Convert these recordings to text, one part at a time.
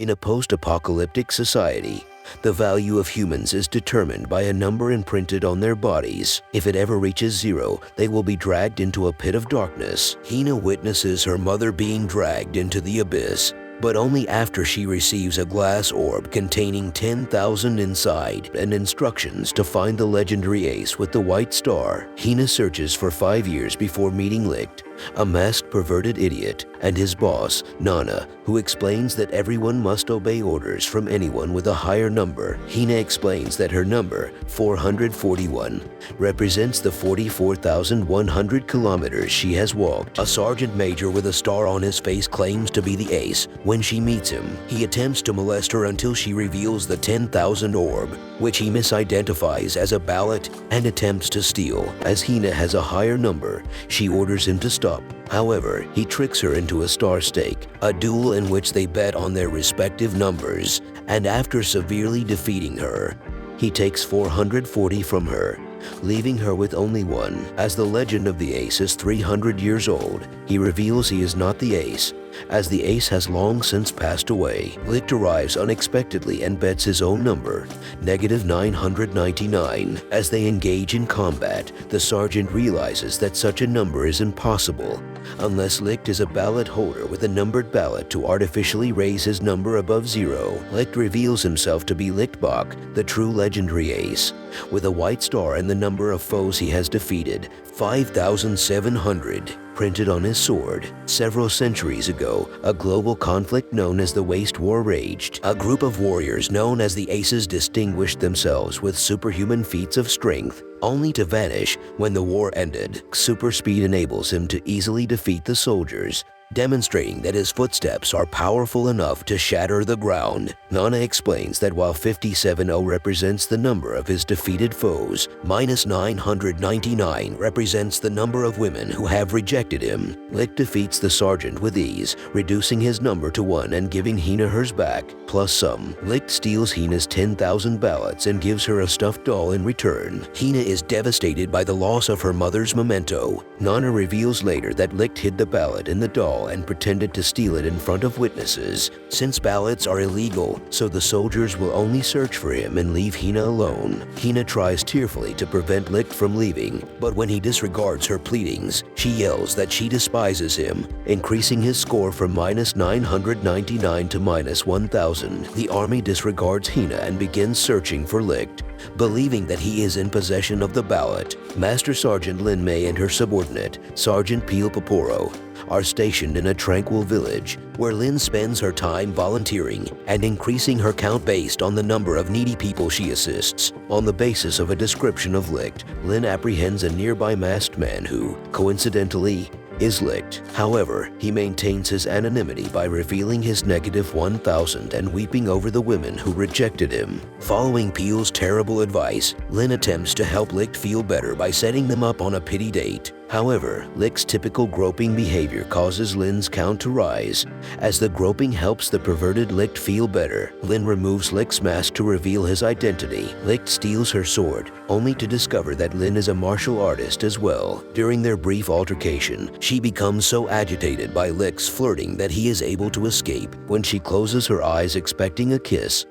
In a post-apocalyptic society, the value of humans is determined by a number imprinted on their bodies. If it ever reaches 0, they will be dragged into a pit of darkness. Hina witnesses her mother being dragged into the abyss, but only after she receives a glass orb containing 10,000 inside and instructions to find the legendary ace with the white star. Hina searches for 5 years before meeting Licht, a masked perverted idiot, and his boss, Nana, who explains that everyone must obey orders from anyone with a higher number. Hina explains that her number, 441, represents the 44,100 kilometers she has walked. A sergeant major with a star on his face claims to be the ace. When she meets him, he attempts to molest her until she reveals the 10,000 orb, which he misidentifies as a ballot and attempts to steal. As Hina has a higher number, she orders him to stop. However, he tricks her into a star stake, a duel in which they bet on their respective numbers, and after severely defeating her, he takes 440 from her, leaving her with only 1. As the legend of the ace is 300 years old, he reveals he is not the ace, as the ace has long since passed away. Licht arrives unexpectedly and bets his own number, -999. As they engage in combat, the sergeant realizes that such a number is impossible, unless Licht is a ballot holder with a numbered ballot to artificially raise his number above 0. Licht reveals himself to be Lichtbach, the true legendary ace, with a white star and the number of foes he has defeated, 5,700, printed on his sword. Several centuries ago, a global conflict known as the Waste War raged. A group of warriors known as the Aces distinguished themselves with superhuman feats of strength, only to vanish when the war ended. Super speed enables him to easily defeat the soldiers, demonstrating that his footsteps are powerful enough to shatter the ground. Nana explains that while 570 represents the number of his defeated foes, -999 represents the number of women who have rejected him. Licht defeats the sergeant with ease, reducing his number to 1 and giving Hina hers back, plus some. Licht steals Hina's 10,000 ballots and gives her a stuffed doll in return. Hina is devastated by the loss of her mother's memento. Nana reveals later that Licht hid the ballot in the doll and pretended to steal it in front of witnesses. Since ballots are illegal, so the soldiers will only search for him and leave Hina alone. Hina tries tearfully to prevent Licht from leaving, but when he disregards her pleadings, she yells that she despises him, increasing his score from -999 to -1,000. The army disregards Hina and begins searching for Licht, believing that he is in possession of the ballot. Master Sergeant Lin Mei and her subordinate, Sergeant Peel Poporo, are stationed in a tranquil village where Lin spends her time volunteering and increasing her count based on the number of needy people she assists. On the basis of a description of Licht, Lin apprehends a nearby masked man who, coincidentally, is Licht. However, he maintains his anonymity by revealing his -1,000 and weeping over the women who rejected him. Following Peel's terrible advice, Lin attempts to help Licht feel better by setting them up on a pity date. However, Licht's typical groping behavior causes Lin's count to rise. As the groping helps the perverted Licht feel better, Lin removes Licht's mask to reveal his identity. Licht steals her sword, only to discover that Lin is a martial artist as well. During their brief altercation, she becomes so agitated by Licht's flirting that he is able to escape. When she closes her eyes expecting a kiss,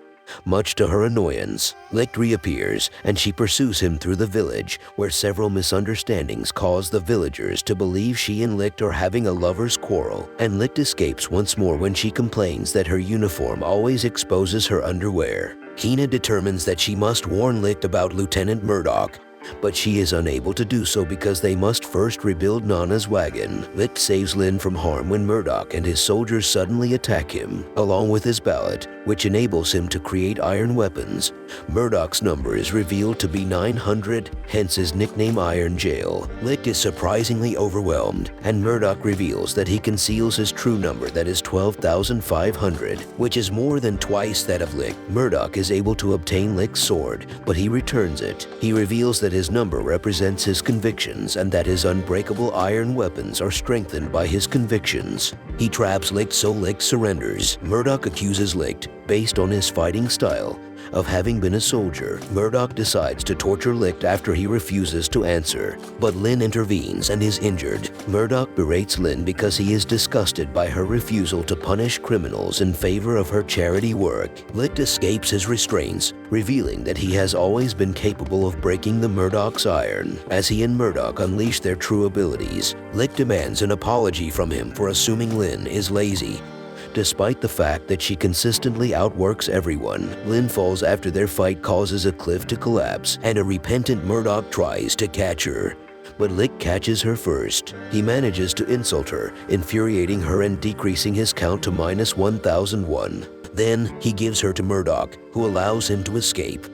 much to her annoyance, Licht reappears and she pursues him through the village, where several misunderstandings cause the villagers to believe she and Licht are having a lover's quarrel, and Licht escapes once more when she complains that her uniform always exposes her underwear. Hina determines that she must warn Licht about Lieutenant Murdoch, but she is unable to do so because they must first rebuild Nana's wagon. Licht saves Lin from harm when Murdoch and his soldiers suddenly attack him, along with his ballot, which enables him to create iron weapons. Murdoch's number is revealed to be 900, hence his nickname Iron Jail. Licht is surprisingly overwhelmed, and Murdoch reveals that he conceals his true number that is 12,500, which is more than twice that of Licht. Murdoch is able to obtain Licht's sword, but he returns it. He reveals that his number represents his convictions and that his unbreakable iron weapons are strengthened by his convictions. He traps Licht so Licht surrenders. Murdoch accuses Licht, based on his fighting style, of having been a soldier, Murdoch decides to torture Licht after he refuses to answer. But Lin intervenes and is injured. Murdoch berates Lin because he is disgusted by her refusal to punish criminals in favor of her charity work. Licht escapes his restraints, revealing that he has always been capable of breaking the Murdoch's iron. As he and Murdoch unleash their true abilities, Licht demands an apology from him for assuming Lin is lazy. Despite the fact that she consistently outworks everyone, Lin falls after their fight causes a cliff to collapse, and a repentant Murdoch tries to catch her. But Licht catches her first. He manages to insult her, infuriating her and decreasing his count to -1001. Then, he gives her to Murdoch, who allows him to escape.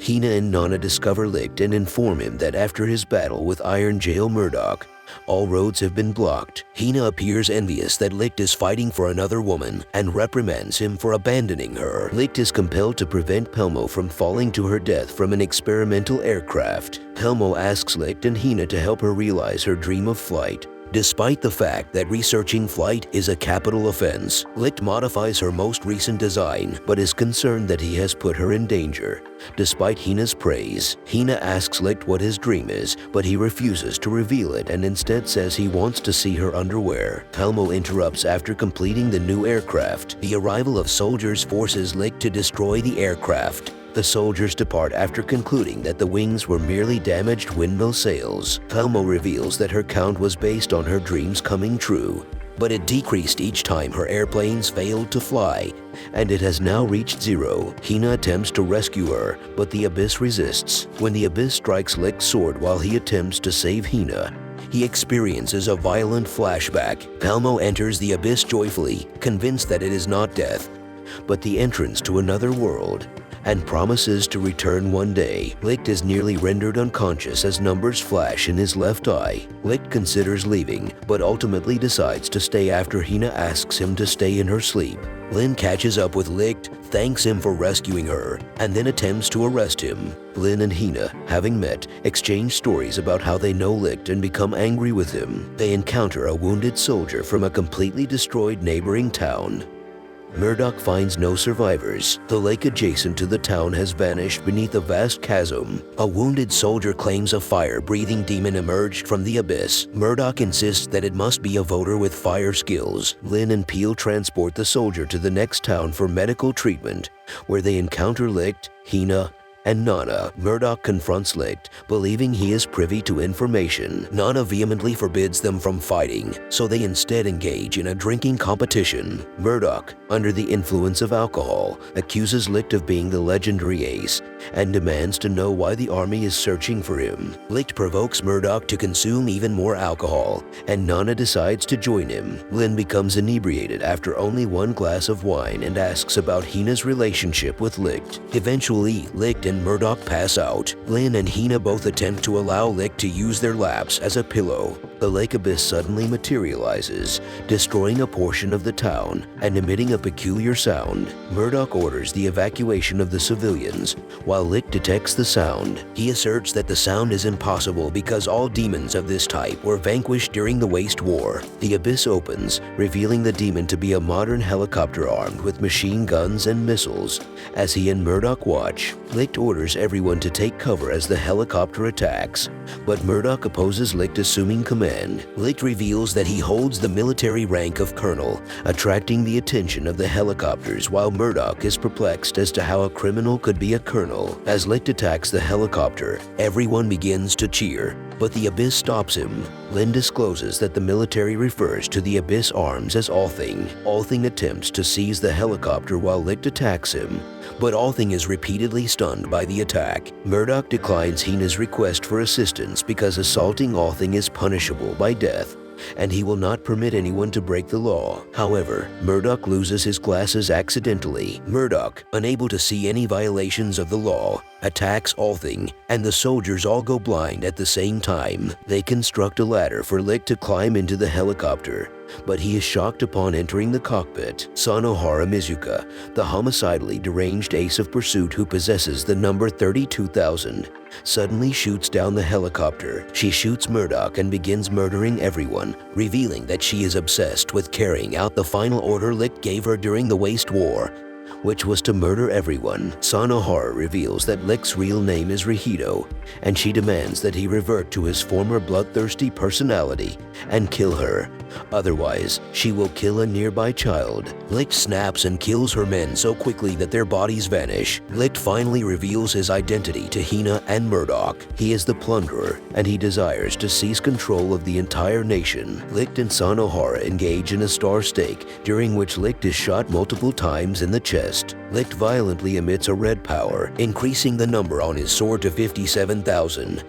Hina and Nana discover Licht and inform him that after his battle with Iron Jail Murdoch, all roads have been blocked. Hina appears envious that Licht is fighting for another woman and reprimands him for abandoning her. Licht is compelled to prevent Pelmo from falling to her death from an experimental aircraft. Pelmo asks Licht and Hina to help her realize her dream of flight. Despite the fact that researching flight is a capital offense, Licht modifies her most recent design but is concerned that he has put her in danger. Despite Hina's praise, Hina asks Licht what his dream is, but he refuses to reveal it and instead says he wants to see her underwear. Pelmo interrupts after completing the new aircraft. The arrival of soldiers forces Licht to destroy the aircraft. The soldiers depart after concluding that the wings were merely damaged windmill sails. Pelmo reveals that her count was based on her dreams coming true, but it decreased each time her airplanes failed to fly, and it has now reached 0. Hina attempts to rescue her, but the Abyss resists. When the Abyss strikes Licht's sword while he attempts to save Hina, he experiences a violent flashback. Pelmo enters the Abyss joyfully, convinced that it is not death, but the entrance to another world, and promises to return one day. Licht is nearly rendered unconscious as numbers flash in his left eye. Licht considers leaving, but ultimately decides to stay after Hina asks him to stay in her sleep. Lin catches up with Licht, thanks him for rescuing her, and then attempts to arrest him. Lin and Hina, having met, exchange stories about how they know Licht and become angry with him. They encounter a wounded soldier from a completely destroyed neighboring town. Murdoch finds no survivors. The lake adjacent to the town has vanished beneath a vast chasm. A wounded soldier claims a fire-breathing demon emerged from the abyss. Murdoch insists that it must be a voter with fire skills. Lin and Peel transport the soldier to the next town for medical treatment, where they encounter Licht, Hina, and Nana. Murdoch confronts Licht, believing he is privy to information. Nana vehemently forbids them from fighting, so they instead engage in a drinking competition. Murdoch, under the influence of alcohol, accuses Licht of being the legendary Ace and demands to know why the army is searching for him. Licht provokes Murdoch to consume even more alcohol, and Nana decides to join him. Lin becomes inebriated after only one glass of wine and asks about Hina's relationship with Licht. Eventually, Licht and Murdoch pass out. Lin and Hina both attempt to allow Licht to use their laps as a pillow. The lake abyss suddenly materializes, destroying a portion of the town and emitting a peculiar sound. Murdoch orders the evacuation of the civilians, while Licht detects the sound. He asserts that the sound is impossible because all demons of this type were vanquished during the Waste War. The abyss opens, revealing the demon to be a modern helicopter armed with machine guns and missiles. As he and Murdoch watch, Licht orders everyone to take cover as the helicopter attacks, but Murdoch opposes Licht assuming command. Licht reveals that he holds the military rank of colonel, attracting the attention of the helicopters, while Murdoch is perplexed as to how a criminal could be a colonel. As Licht attacks the helicopter, everyone begins to cheer, but the abyss stops him. Lin discloses that the military refers to the abyss arms as Althing. Althing attempts to seize the helicopter while Licht attacks him, but Althing is repeatedly stunned by the attack. Murdoch declines Hina's request for assistance because assaulting Althing is punishable by death, and he will not permit anyone to break the law. However, Murdoch loses his glasses accidentally. Murdoch, unable to see any violations of the law, attacks Althing, and the soldiers all go blind at the same time. They construct a ladder for Licht to climb into the helicopter, but he is shocked upon entering the cockpit. Sanohara Mizuka, the homicidally deranged ace of pursuit who possesses the number 32,000, suddenly shoots down the helicopter. She shoots Murdoch and begins murdering everyone, revealing that she is obsessed with carrying out the final order Licht gave her during the Waste War. which was to murder everyone. Sanohara reveals that Licht's real name is Rihido, and she demands that he revert to his former bloodthirsty personality and kill her. Otherwise, she will kill a nearby child. Licht snaps and kills her men so quickly that their bodies vanish. Licht finally reveals his identity to Hina and Murdoch. He is the plunderer, and he desires to seize control of the entire nation. Licht and Sanohara engage in a star stake, during which Licht is shot multiple times in the chest. Licht violently emits a red power, increasing the number on his sword to 57,000.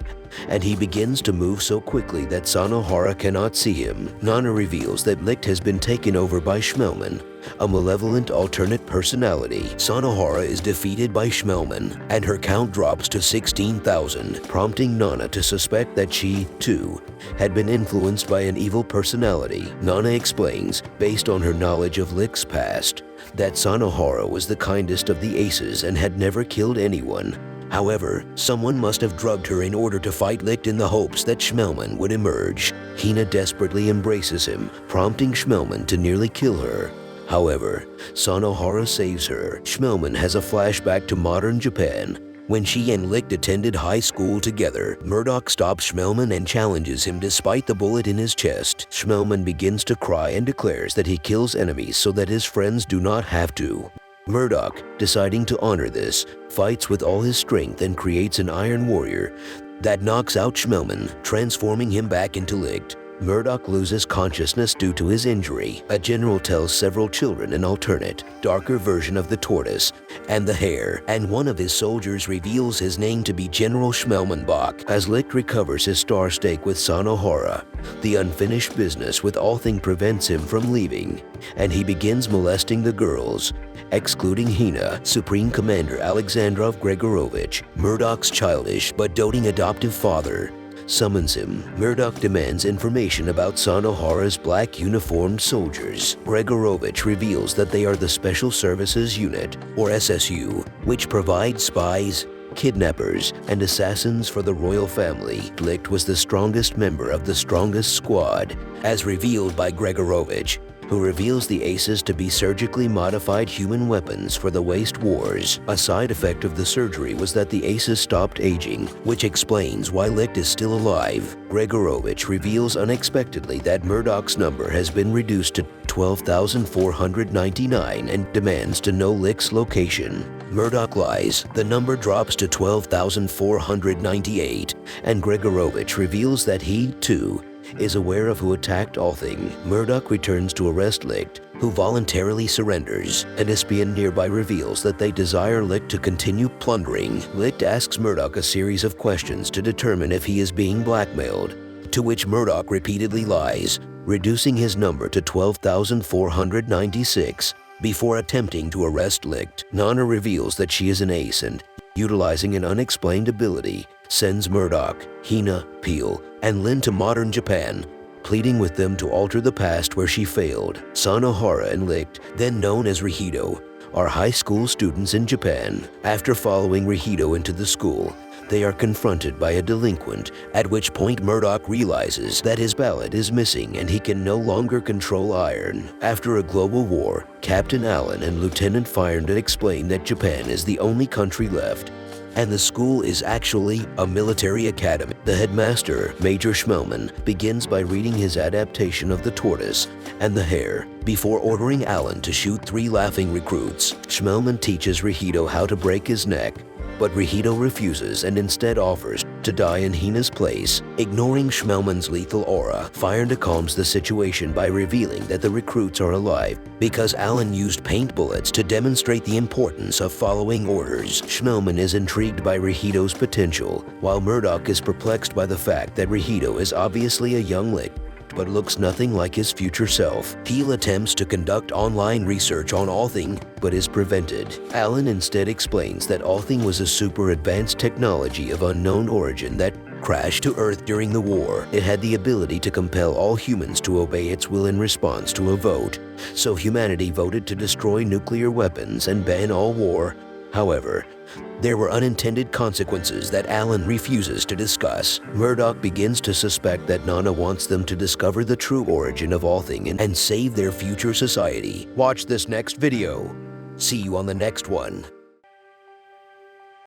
And he begins to move so quickly that Sanohara cannot see him. Nana reveals that Licht has been taken over by Schmelman, a malevolent alternate personality. Sanohara is defeated by Schmelman, and her count drops to 16,000, prompting Nana to suspect that she, too, had been influenced by an evil personality. Nana explains, based on her knowledge of Licht's past, that Sanohara was the kindest of the aces and had never killed anyone. However, someone must have drugged her in order to fight Licht in the hopes that Schmelman would emerge. Hina desperately embraces him, prompting Schmelman to nearly kill her. However, Sanohara saves her. Schmelman has a flashback to modern Japan, when she and Licht attended high school together. Murdoch stops Schmelman and challenges him despite the bullet in his chest. Schmelman begins to cry and declares that he kills enemies so that his friends do not have to. Murdoch, deciding to honor this, fights with all his strength and creates an Iron Warrior that knocks out Schmelman, transforming him back into Licht. Murdoch loses consciousness due to his injury. A general tells several children an alternate, darker version of the tortoise and the hare, and one of his soldiers reveals his name to be General Schmelmanbach. As Licht recovers his star stake with Sanohara, the unfinished business with Althing prevents him from leaving, and he begins molesting the girls, excluding Hina. Supreme Commander Alexandrov Gregorovich, Murdoch's childish but doting adoptive father, summons him. Murdoch demands information about Sanohara's black uniformed soldiers. Gregorovich reveals that they are the Special Services Unit, or SSU, which provides spies, kidnappers, and assassins for the royal family. Licht was the strongest member of the strongest squad, as revealed by Gregorovich, who reveals the Aces to be surgically modified human weapons for the Waste Wars. A side effect of the surgery was that the Aces stopped aging, which explains why Licht is still alive. Gregorovich reveals unexpectedly that Murdoch's number has been reduced to 12,499 and demands to know Licht's location. Murdoch lies. The number drops to 12,498, and Gregorovich reveals that he, too, is aware of who attacked Althing. Murdoch returns to arrest Licht, who voluntarily surrenders. An espion nearby reveals that they desire Licht to continue plundering. Licht asks Murdoch a series of questions to determine if he is being blackmailed, to which Murdoch repeatedly lies, reducing his number to 12,496 before attempting to arrest Licht. Nana reveals that she is an ace and, utilizing an unexplained ability, sends Murdoch, Hina, Peel, and Lin to modern Japan, pleading with them to alter the past where she failed. Sanohara and Licht, then known as Rihido, are high school students in Japan. After following Rihido into the school, they are confronted by a delinquent, at which point Murdoch realizes that his ballot is missing and he can no longer control iron. After a global war, Captain Allen and Lieutenant Fyrndon explain that Japan is the only country left, and the school is actually a military academy. The headmaster, Major Schmelman, begins by reading his adaptation of The Tortoise and the Hare before ordering Allen to shoot 3 laughing recruits. Schmelman teaches Rihido how to break his neck, but Rihido refuses and instead offers to die in Hina's place. Ignoring Schmelman's lethal aura, Fyrndon calms the situation by revealing that the recruits are alive because Allen used paint bullets to demonstrate the importance of following orders. Schmelman is intrigued by Rihido's potential, while Murdoch is perplexed by the fact that Rihido is obviously a young Licht but looks nothing like his future self. Peel attempts to conduct online research on Althing, but is prevented. Allen instead explains that Althing was a super advanced technology of unknown origin that crashed to Earth during the war. It had the ability to compel all humans to obey its will in response to a vote, so humanity voted to destroy nuclear weapons and ban all war. However, there were unintended consequences that Allen refuses to discuss. Murdoch begins to suspect that Nana wants them to discover the true origin of Althing and save their future society. Watch this next video. See you on the next one.